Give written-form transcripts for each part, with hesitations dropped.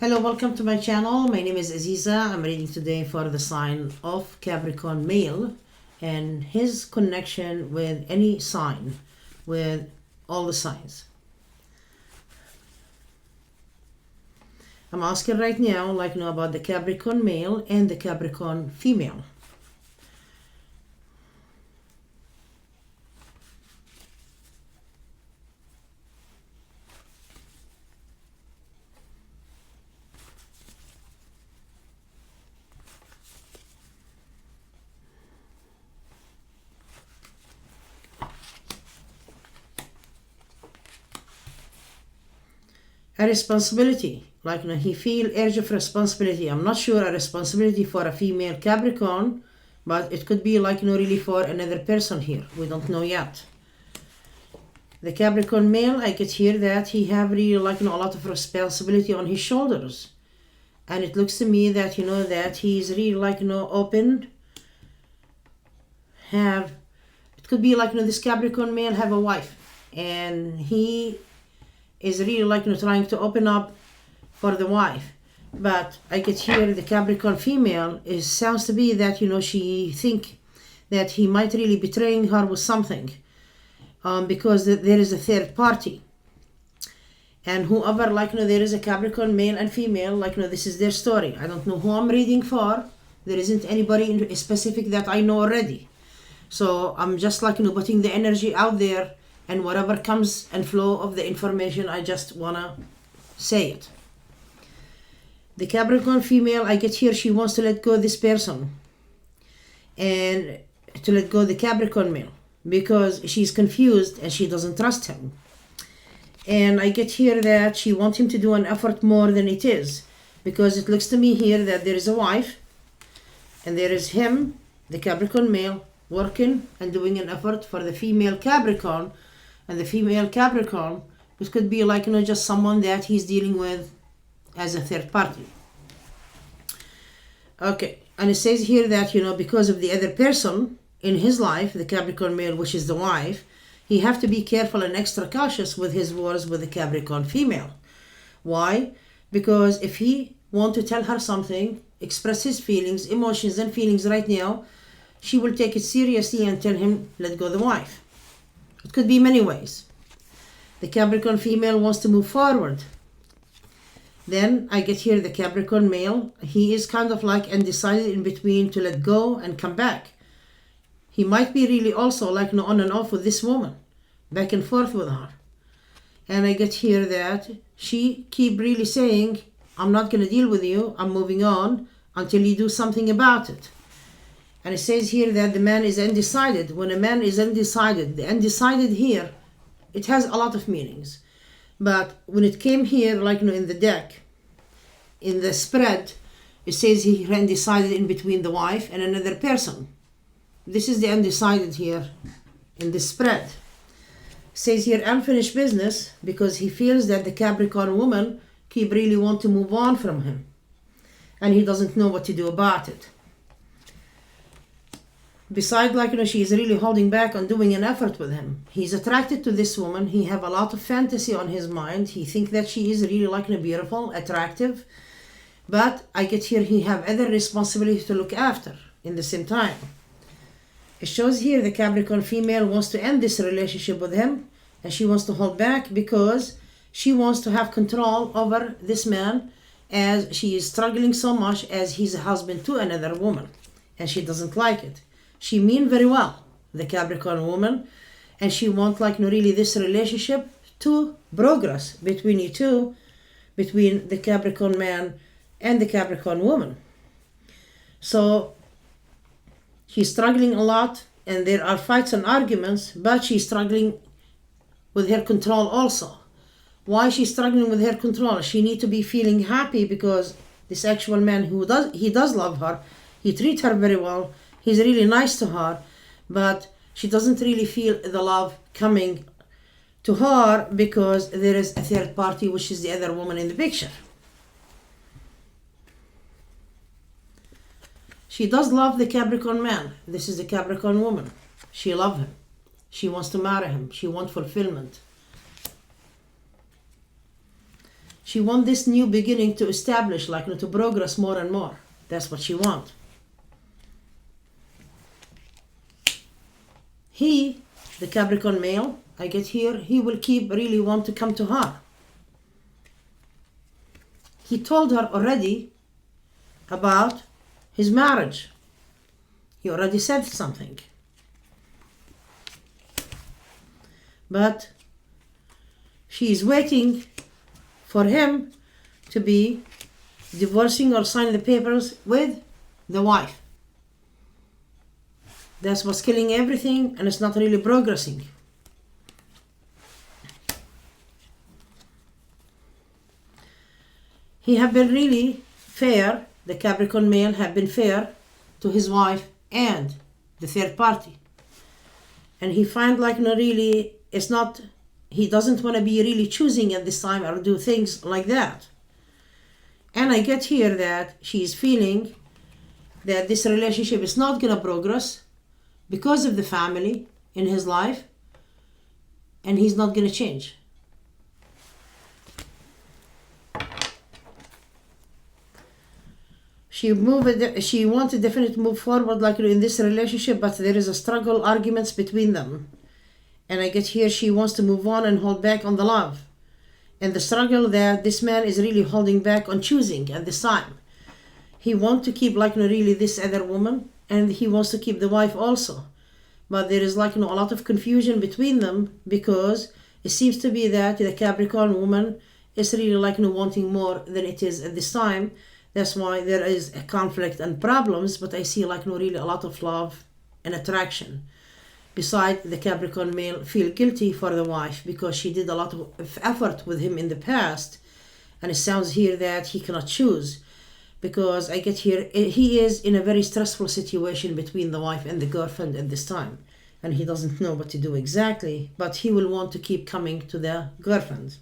Hello, welcome to my channel. My name is Aziza. I'm reading today for the sign of Capricorn male and his connection with any sign, with all the signs. I'm asking right now, about the Capricorn male and the Capricorn female. A responsibility, he feel urge of responsibility. I'm not sure a responsibility for a female Capricorn, but it could be really for another person here. We don't know yet. The Capricorn male, I get here that he have really a lot of responsibility on his shoulders, and it looks to me that that he's really open. It could be this Capricorn male have a wife, and he is really trying to open up for the wife. But I get here the Capricorn female sounds to be that she think that he might really betraying her with something, because there is a third party. And whoever there is a Capricorn male and female, this is their story. I don't know who I'm reading for. There isn't anybody specific that I know already. So I'm just putting the energy out there, and whatever comes and flow of the information, I just wanna say it. The Capricorn female, I get here, she wants to let go of this person and to let go of the Capricorn male because she's confused and she doesn't trust him. And I get here that she wants him to do an effort more than it is, because it looks to me here that there is a wife and there is him, the Capricorn male, working and doing an effort for the female Capricorn. And the female Capricorn, it could be just someone that he's dealing with as a third party. Okay, and it says here that because of the other person in his life, the Capricorn male, which is the wife, he have to be careful and extra cautious with his words with the Capricorn female. Why? Because if he want to tell her something, express his feelings, emotions and feelings right now, she will take it seriously and tell him, let go of the wife. It could be many ways. The Capricorn female wants to move forward. Then I get here the Capricorn male. He is kind of undecided in between to let go and come back. He might be really also on and off with this woman, back and forth with her. And I get here that she keep really saying, I'm not going to deal with you. I'm moving on until you do something about it. And it says here that the man is undecided. When a man is undecided, the undecided here, it has a lot of meanings. But when it came here, in the deck, in the spread, it says he undecided in between the wife and another person. This is the undecided here in the spread. It says here unfinished business, because he feels that the Capricorn woman keep really want to move on from him. And he doesn't know what to do about it. Besides, she's really holding back on doing an effort with him. He's attracted to this woman. He have a lot of fantasy on his mind. He think that she is really beautiful, attractive. But I get here he have other responsibility to look after in the same time. It shows here the Capricorn female wants to end this relationship with him, and she wants to hold back because she wants to have control over this man, as she is struggling so much as he's a husband to another woman, and she doesn't like it. She mean very well, the Capricorn woman, and she want really this relationship to progress between you two, between the Capricorn man and the Capricorn woman. So she's struggling a lot, and there are fights and arguments, but she's struggling with her control also. Why she's struggling with her control? She need to be feeling happy because this actual man he does love her, he treats her very well. He's really nice to her, but she doesn't really feel the love coming to her because there is a third party, which is the other woman in the picture. She does love the Capricorn man. This is the Capricorn woman. She loves him. She wants to marry him. She wants fulfillment. She wants this new beginning to establish, like, to progress more and more. That's what she wants. He, the Capricorn male, I get here, he will keep really want to come to her. He told her already about his marriage. He already said something. But she is waiting for him to be divorcing or signing the papers with the wife. That's what's killing everything, and it's not really progressing. He have been really fair, the Capricorn male have been fair to his wife and the third party. And he find like no really, it's not, he doesn't want to be really choosing at this time or do things like that. And I get here that she is feeling that this relationship is not going to progress because of the family in his life, and he's not going to change. She wanted definitely to move forward like in this relationship, but there is a struggle, arguments between them. And I get here she wants to move on and hold back on the love. And the struggle that this man is really holding back on choosing at this time. He wants to keep like really this other woman, and he wants to keep the wife also. But there is like a lot of confusion between them, because it seems to be that the Capricorn woman is really like wanting more than it is at this time. That's why there is a conflict and problems, but I see like really a lot of love and attraction. Besides, the Capricorn male feel guilty for the wife because she did a lot of effort with him in the past, and it sounds here that he cannot choose, because I get here he is in a very stressful situation between the wife and the girlfriend at this time, and he doesn't know what to do exactly, but he will want to keep coming to the girlfriend.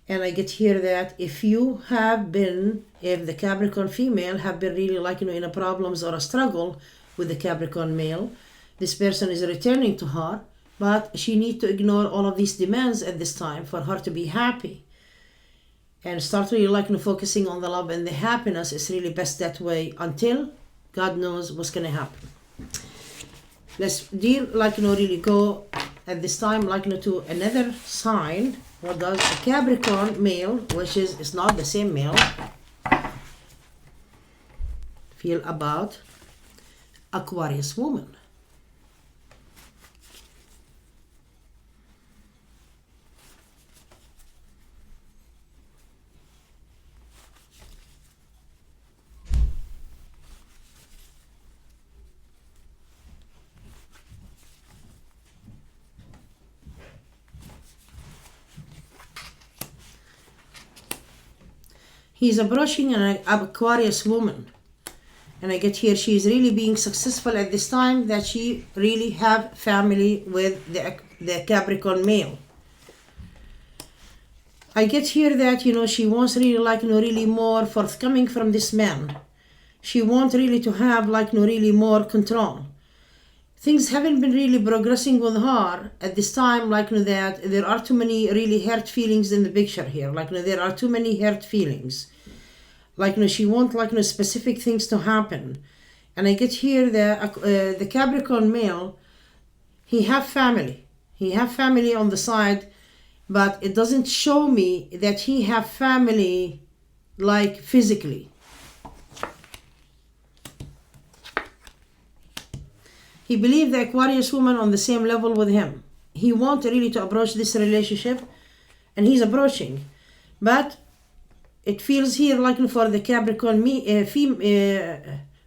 And I get here that if the Capricorn female have been really like in a problems or a struggle with the Capricorn male, this person is returning to her, but she needs to ignore all of these demands at this time for her to be happy. And start really like focusing on the love and the happiness is really best that way until God knows what's going to happen. Let's deal really go at this time to another sign. What does a Capricorn male, which is not the same male, feel about Aquarius woman? He's approaching an Aquarius woman. And I get here, she is really being successful at this time, that she really have family with the Capricorn male. I get here that, she wants really really more forthcoming from this man. She wants really to have really more control. Things haven't been really progressing with her at this time, that there are too many really hurt feelings in the picture here. There are too many hurt feelings. She wants specific things to happen. And I get here the Capricorn male, he have family. He have family on the side, but it doesn't show me that he have family physically. He believed the Aquarius woman on the same level with him. He wanted really to approach this relationship, and he's approaching. But it feels here for the Capricorn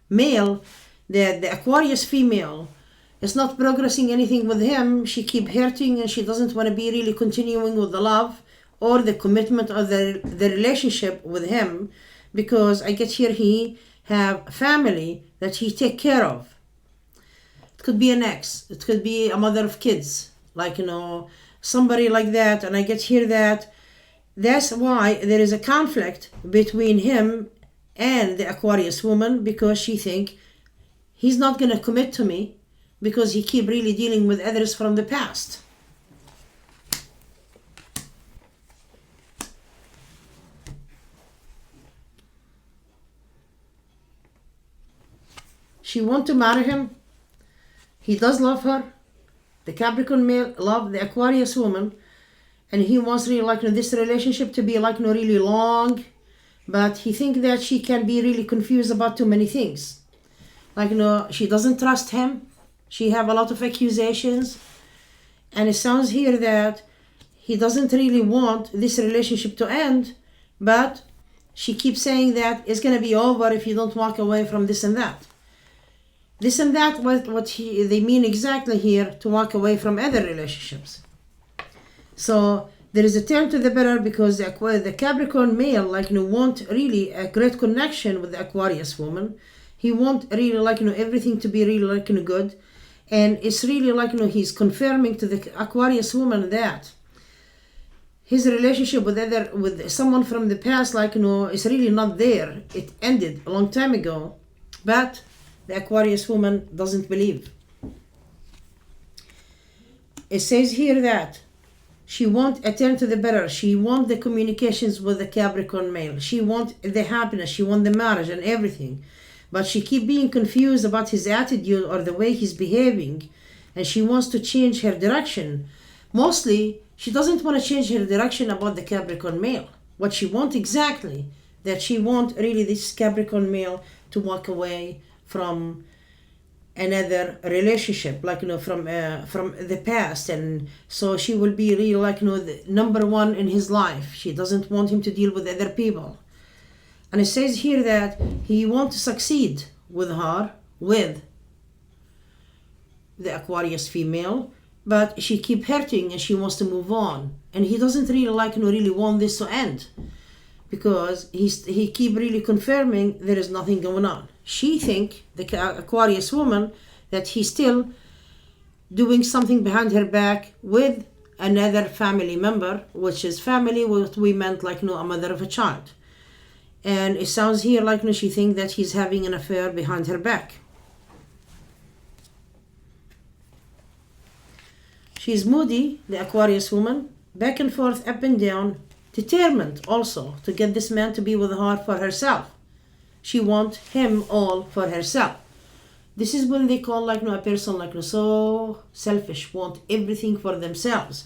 male, that the Aquarius female is not progressing anything with him. She keep hurting, and she doesn't want to be really continuing with the love or the commitment of the relationship with him, because I get here he have family that he take care of. It could be an ex, it could be a mother of kids, somebody like that. And I get here that that's why there is a conflict between him and the Aquarius woman, because she think he's not going to commit to me because he keep really dealing with others from the past. She wants to marry him. He does love her. The Capricorn male loves the Aquarius woman, and he wants really like this relationship to be like really long, but he thinks that she can be really confused about too many things. Like she doesn't trust him. She have a lot of accusations, and it sounds here that he doesn't really want this relationship to end, but she keeps saying that it's gonna be over if you don't walk away from this and that. This and that, what they mean exactly here, to walk away from other relationships. So there is a turn to the better, because the Capricorn male want really a great connection with the Aquarius woman. He want really everything to be really good, and it's really he's confirming to the Aquarius woman that his relationship with someone from the past is really not there. It ended a long time ago, but the Aquarius woman doesn't believe. It says here that she wants a turn to the better. She wants the communications with the Capricorn male. She wants the happiness. She wants the marriage and everything. But she keeps being confused about his attitude or the way he's behaving. And she wants to change her direction. Mostly, she doesn't want to change her direction about the Capricorn male. What she wants exactly, that she wants really this Capricorn male to walk away from another relationship, from the past, and so she will be really the number one in his life. She doesn't want him to deal with other people. And it says here that he wants to succeed with her, with the Aquarius female, but she keeps hurting and she wants to move on. And he doesn't really really want this to end, because he keep really confirming there is nothing going on. She think, the Aquarius woman, that he's still doing something behind her back with another family member, which is family what we meant a mother of a child. And it sounds here she think that he's having an affair behind her back. She's moody, the Aquarius woman, back and forth, up and down, determined also to get this man to be with her for herself. She wants him all for herself. This is when they call a person so selfish, want everything for themselves.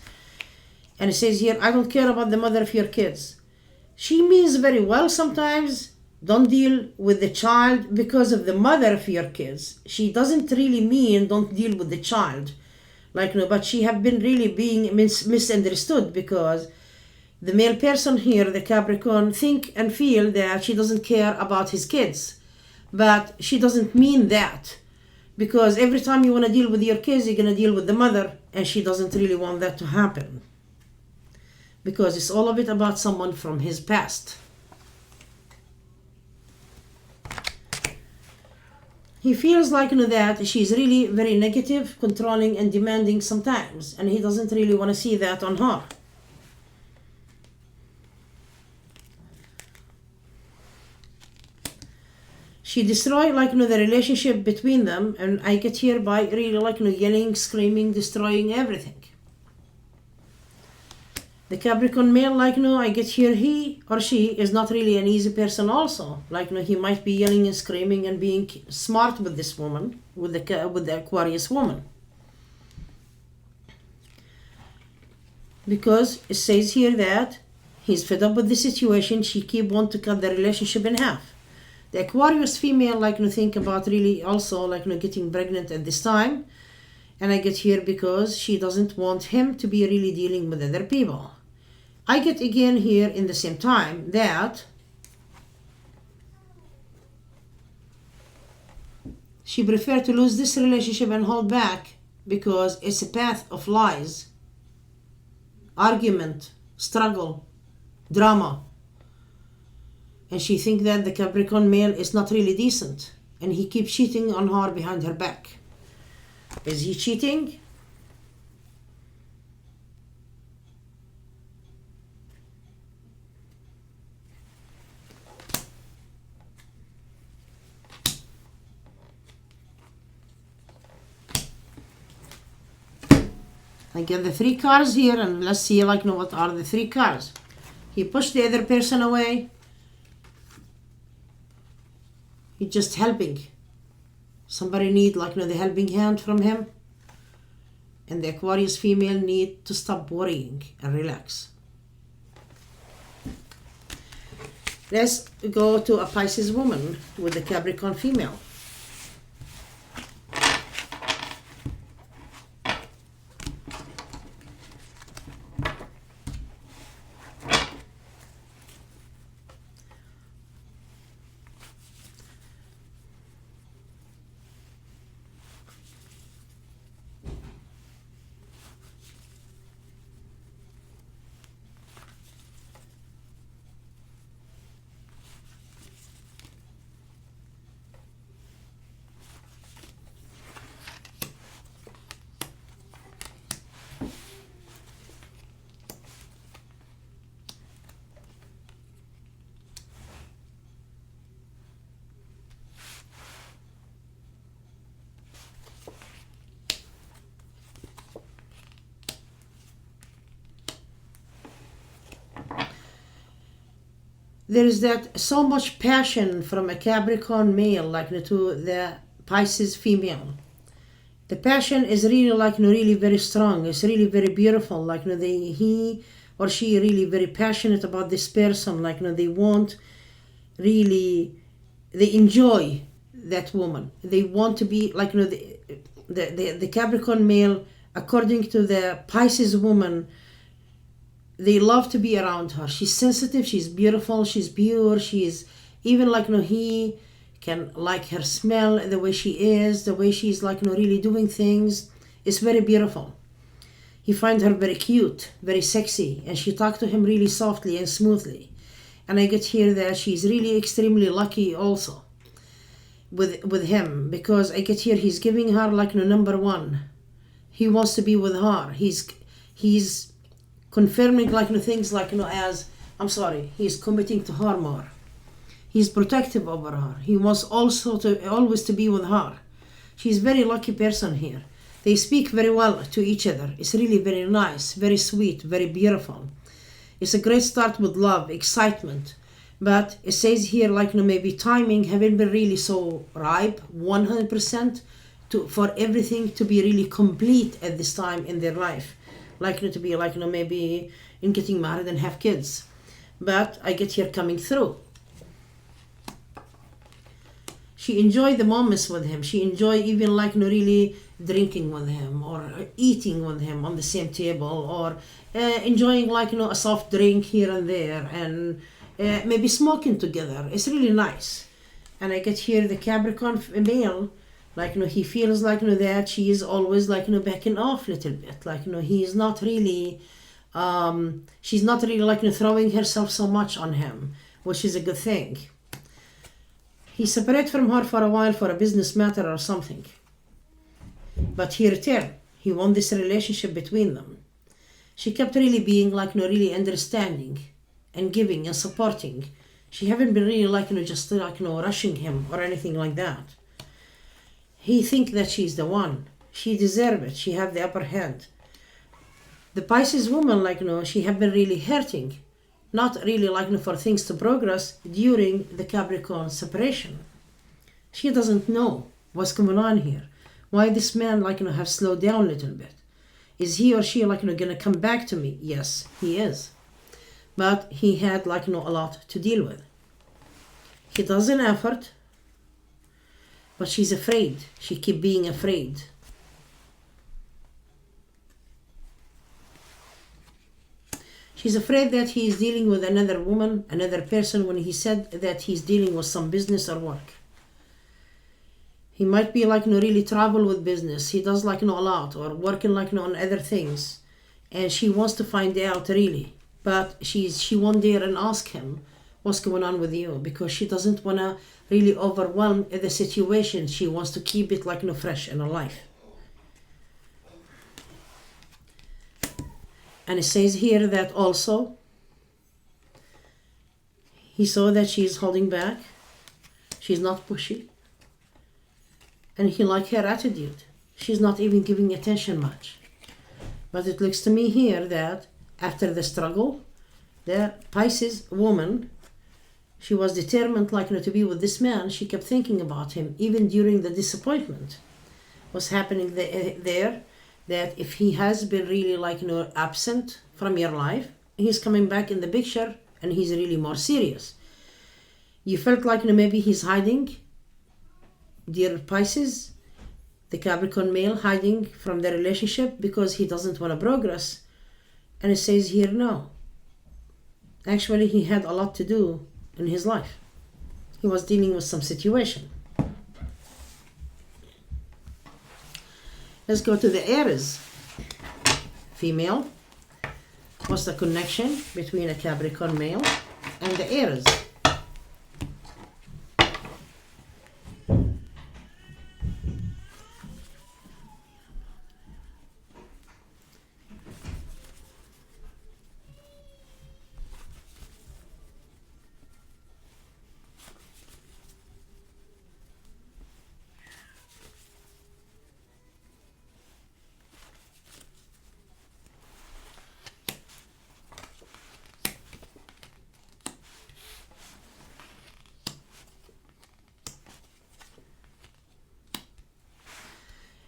And it says here, I don't care about the mother of your kids. She means very well sometimes. Don't deal with the child because of the mother of your kids. She doesn't really mean don't deal with the child. But she have been really being misunderstood, because the male person here, the Capricorn, think and feel that she doesn't care about his kids. But she doesn't mean that, because every time you want to deal with your kids, you're going to deal with the mother, and she doesn't really want that to happen, because it's all of it about someone from his past. He feels that she's really very negative, controlling and demanding sometimes, and he doesn't really want to see that on her. She destroyed the relationship between them, and I get here by really yelling, screaming, destroying everything. The Capricorn male, I get here, he or she is not really an easy person also. He might be yelling and screaming and being smart with this woman, with the Aquarius woman. Because it says here that he's fed up with the situation, she keep want to cut the relationship in half. The Aquarius female think about really also getting pregnant at this time. And I get here because she doesn't want him to be really dealing with other people. I get again here in the same time that she prefers to lose this relationship and hold back, because it's a path of lies, argument, struggle, drama. And she thinks that the Capricorn male is not really decent, and he keeps cheating on her behind her back. Is he cheating? I get the 3 cards here, and let's see what are the 3 cards. He pushed the other person away. He's just helping. Somebody need like, you know, the helping hand from him. And the Aquarius female need to stop worrying and relax. Let's go to a Pisces woman with the Capricorn female. There is that so much passion from a Capricorn male like to the Pisces female. The passion is really like really very strong. It's really very beautiful. Like he or she really very passionate about this person. Like they want really, they enjoy that woman. They want to be like the Capricorn male, according to the Pisces woman, they love to be around her. She's sensitive, she's beautiful, she's pure, she's even like he can like her smell, the way she is, the way she's like really doing things. It's very beautiful. He finds her very cute, very sexy, and she talked to him really softly and smoothly. And I get here that she's really extremely lucky also with him, because I get here he's giving her like number one. He wants to be with her. He's confirming like things like he's committing to her more. He's protective over her. He wants also to always to be with her. She's a very lucky person here. They speak very well to each other. It's really very nice, very sweet, very beautiful. It's a great start with love, excitement. But it says here like maybe timing haven't been really so ripe 100% for everything to be really complete at this time in their life. Likely to be like maybe in getting married and have kids. But I get here coming through. She enjoyed the moments with him. She enjoyed even like really drinking with him or eating with him on the same table, or enjoying like a soft drink here and there, and maybe smoking together. It's really nice. And I get here the Capricorn male, like he feels like that she is always like backing off a little bit. Like he is not really she's not really like throwing herself so much on him, which is a good thing. He separated from her for a while for a business matter or something, but he returned. He won this relationship between them. She kept really being like really understanding and giving and supporting. She haven't been really like just like rushing him or anything like that. He think that she's the one. She deserve it. She have the upper hand. The Pisces woman, like she have been really hurting, not really like for things to progress during the Capricorn separation. She doesn't know what's going on here. Why this man like have slowed down a little bit? Is he or she like gonna come back to me? Yes, he is. But he had like a lot to deal with. He does an effort. But she's afraid. She keep being afraid. She's afraid that he is dealing with another woman, another person, when he said that he's dealing with some business or work. He might be like really travel with business. He does like a lot, or working like on other things. And she wants to find out really. But she won't dare and ask him what's going on with you, because she doesn't want to really overwhelm the situation. She wants to keep it like fresh in her life. And it says here that also he saw that she's holding back. She's not pushy. And he liked her attitude. She's not even giving attention much. But it looks to me here that after the struggle, the Pisces woman She was determined like to be with this man. She kept thinking about him even during the disappointment was happening there, that if he has been really like absent from your life, he's coming back in the picture and he's really more serious. You felt like maybe he's hiding, dear Pisces, the Capricorn male hiding from the relationship because he doesn't want to progress. And it says here, no. Actually, he had a lot to do in his life. He was dealing with some situation. Let's go to the Aries female. What's the connection between a Capricorn male and the Aries?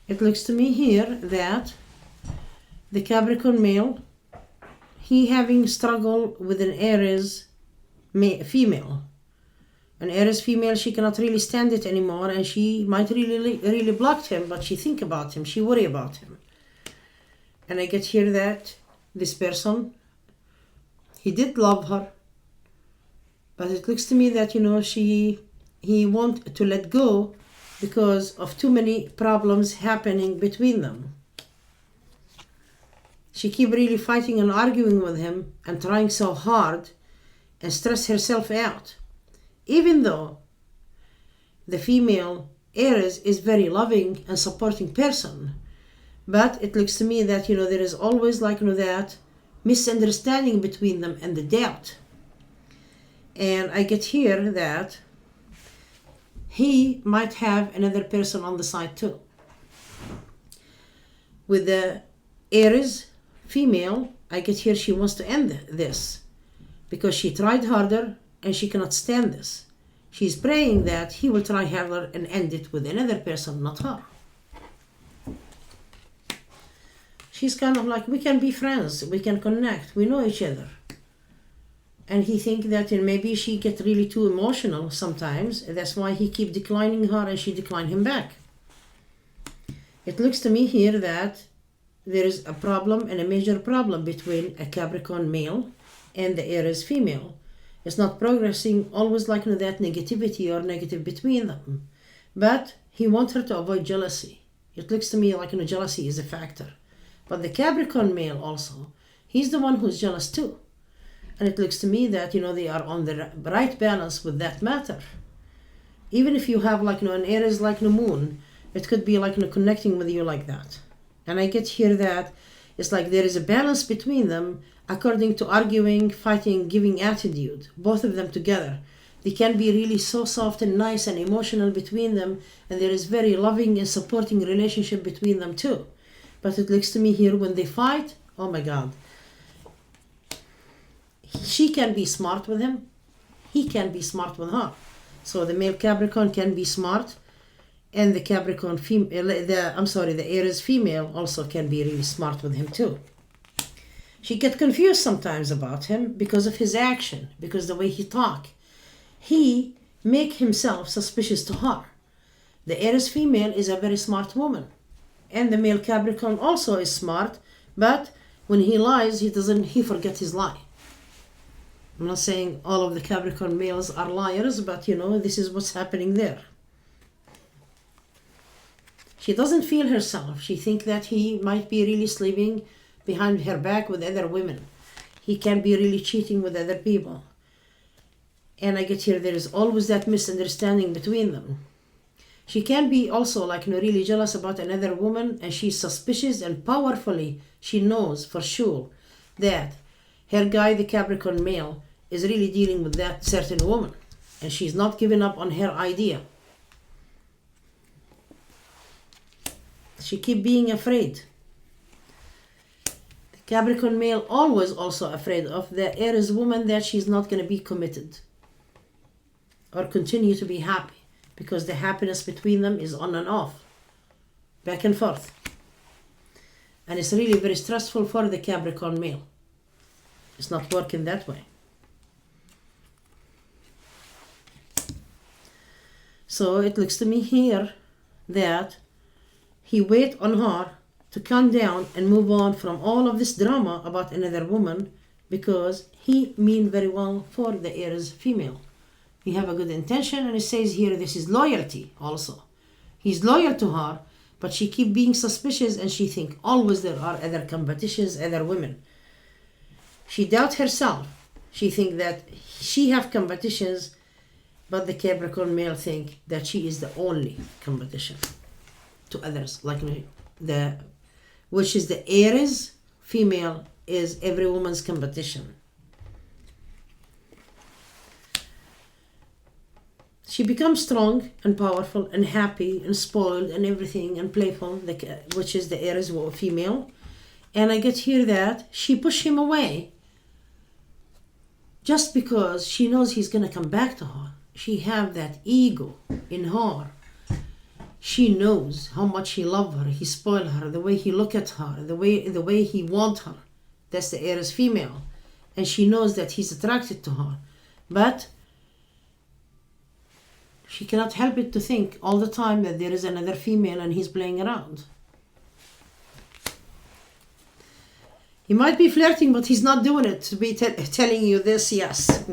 It looks to me here that the Capricorn male, he having struggle with an Aries female. An Aries female, she cannot really stand it anymore, and she might really block him, but she think about him, she worry about him. And I get here that this person, he did love her, but it looks to me that he want to let go because of too many problems happening between them. She keep really fighting and arguing with him and trying so hard and stress herself out. Even though the female Aries is very loving and supporting person, but it looks to me that there is always that misunderstanding between them and the doubt. And I get here that he might have another person on the side too. With the Aries female, I get here she wants to end this because she tried harder and she cannot stand this. She's praying that he will try harder and end it with another person, not her. She's kind of like, we can be friends, we can connect, we know each other. And he think that maybe she get really too emotional sometimes. That's why he keep declining her and she decline him back. It looks to me here that there is a problem and a major problem between a Capricorn male and the Aries female. It's not progressing always that negativity or negative between them. But he wants her to avoid jealousy. It looks to me like jealousy is a factor. But the Capricorn male also, he's the one who's jealous too. And it looks to me that, they are on the right balance with that matter. Even if you have an Aries like the moon, it could be connecting with you like that. And I get here that it's there is a balance between them according to arguing, fighting, giving attitude. Both of them together. They can be really so soft and nice and emotional between them. And there is very loving and supporting relationship between them too. But it looks to me here when they fight, oh my God. She can be smart with him. He can be smart with her. So the male Capricorn can be smart, and the Capricorn female, the Aries female also can be really smart with him too. She get confused sometimes about him because of his action, because the way he talk. He make himself suspicious to her. The Aries female is a very smart woman, and the male Capricorn also is smart, but when he lies, he forget his lie. I'm not saying all of the Capricorn males are liars, but this is what's happening there. She doesn't feel herself. She thinks that he might be really sleeping behind her back with other women. He can be really cheating with other people. And I get here, there is always that misunderstanding between them. She can be also really jealous about another woman, and she's suspicious, and powerfully she knows for sure that her guy, the Capricorn male, is really dealing with that certain woman. And she's not giving up on her idea. She keep being afraid. The Capricorn male always also afraid of the Aries woman that she's not going to be committed. or continue to be happy, because the happiness between them is on and off, back and forth. And it's really very stressful for the Capricorn male. It's not working that way. So it looks to me here that he wait on her to calm down and move on from all of this drama about another woman, because he mean very well for the Aries female. He have a good intention, and it says here this is loyalty also. He's loyal to her, but she keep being suspicious, and she think always there are other competitions, other women. She doubt herself. She think that she have competitions, but the Capricorn male think that she is the only competition to others, like which is the Aries female is every woman's competition. She becomes strong and powerful and happy and spoiled and everything and playful, which is the Aries female. And I get here that she pushed him away just because she knows he's going to come back to her. She have that ego in her. She knows how much he love her, he spoil her, the way he look at her, the way he want her. That's the Aries female. And she knows that he's attracted to her. But she cannot help it to think all the time that there is another female and he's playing around. He might be flirting, but he's not doing it to be telling you this, yes.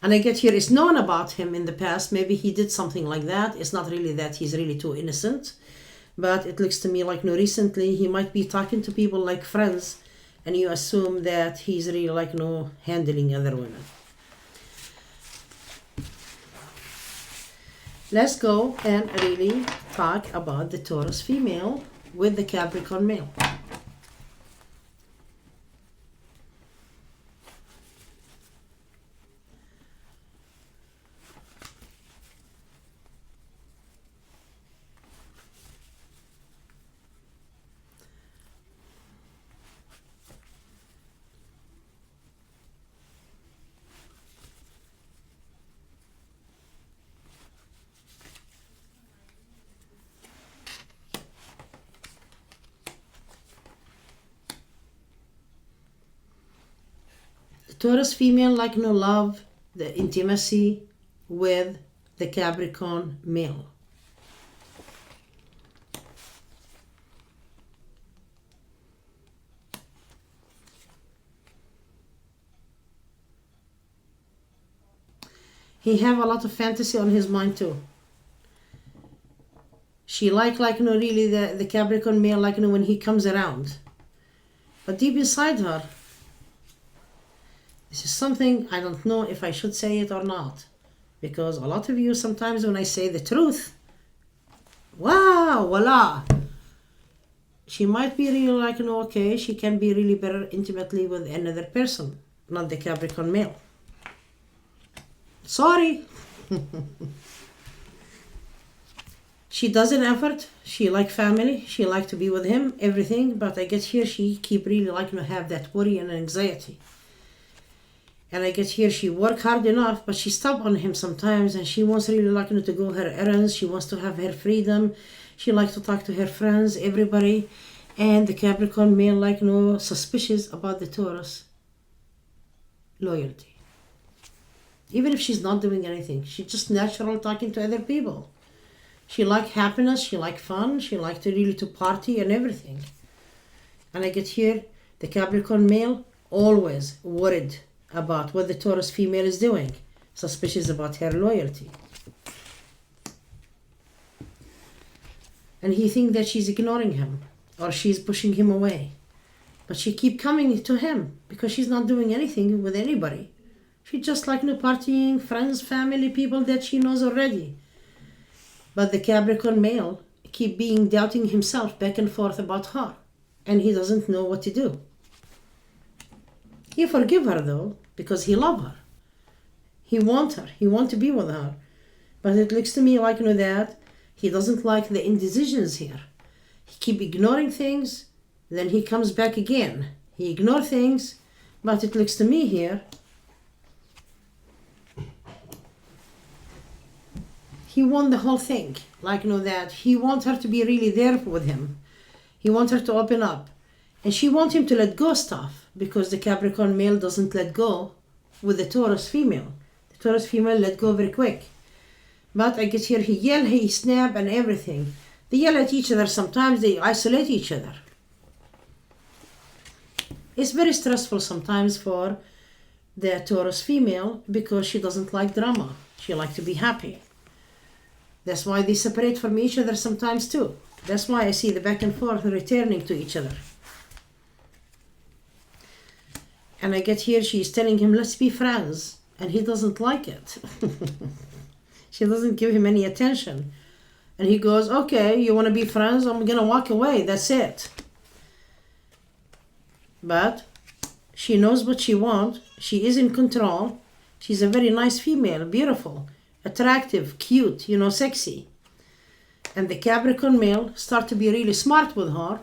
And I get here, it's known about him in the past. Maybe he did something like that. It's not really that he's really too innocent. But it looks to me like recently he might be talking to people like friends, and you assume that he's really like handling other women. Let's go and really talk about the Taurus female with the Capricorn male. Taurus female like love the intimacy with the Capricorn male. He have a lot of fantasy on his mind too. She like really the Capricorn male when he comes around. But deep inside her, this is something I don't know if I should say it or not. Because a lot of you sometimes when I say the truth, wow, voila. She might be really okay, she can be really better intimately with another person, not the Capricorn male. Sorry. She does an effort, she like family, she like to be with him, everything, but I get here she keep really have that worry and anxiety. And I get here, she work hard enough, but she stop on him sometimes, and she wants really to go her errands. She wants to have her freedom. She likes to talk to her friends, everybody. And the Capricorn male suspicious about the Taurus loyalty. Even if she's not doing anything, she's just natural talking to other people. She like happiness, she like fun, she like to really to party and everything. And I get here, the Capricorn male always worried about what the Taurus female is doing, suspicious about her loyalty. And he thinks that she's ignoring him or she's pushing him away. But she keep coming to him because she's not doing anything with anybody. She's just partying, friends, family, people that she knows already. But the Capricorn male keep doubting himself back and forth about her, and he doesn't know what to do. He forgive her though, because he love her. He want her. He want to be with her. But it looks to me that he doesn't like the indecisions here. He keep ignoring things, then he comes back again. He ignore things, but it looks to me here he won the whole thing. Like, you know, that he wants her to be really there with him. He wants her to open up. And she wants him to let go stuff, because the Capricorn male doesn't let go with the Taurus female. The Taurus female let go very quick. But I guess here he yell, he snap and everything. They yell at each other. Sometimes they isolate each other. It's very stressful sometimes for the Taurus female, because she doesn't like drama. She likes to be happy. That's why they separate from each other sometimes too. That's why I see the back and forth returning to each other. And I get here, she's telling him, let's be friends. And he doesn't like it. She doesn't give him any attention. And he goes, okay, you want to be friends? I'm going to walk away. That's it. But she knows what she wants. She is in control. She's a very nice female, beautiful, attractive, cute, you know, sexy. And the Capricorn male start to be really smart with her.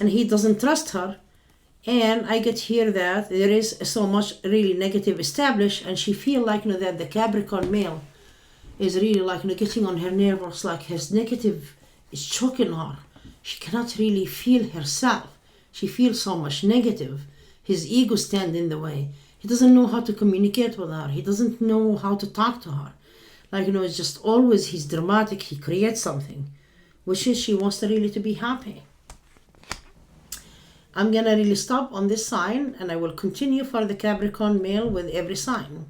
And he doesn't trust her. And I get here that there is so much really negative established, and she feel like, you know, that the Capricorn male is really like, you know, getting on her nerves, like his negative is choking her. She cannot really feel herself. She feels so much negative. His ego stand in the way. He doesn't know how to communicate with her. He doesn't know how to talk to her. Like, you know, it's just always he's dramatic. He creates something, which is she wants to really to be happy. I'm going to really stop on this sign, and I will continue for the Capricorn male with every sign.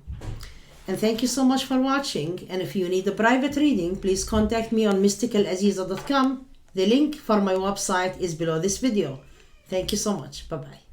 And thank you so much for watching. And if you need a private reading, please contact me on mysticalaziza.com. The link for my website is below this video. Thank you so much. Bye-bye.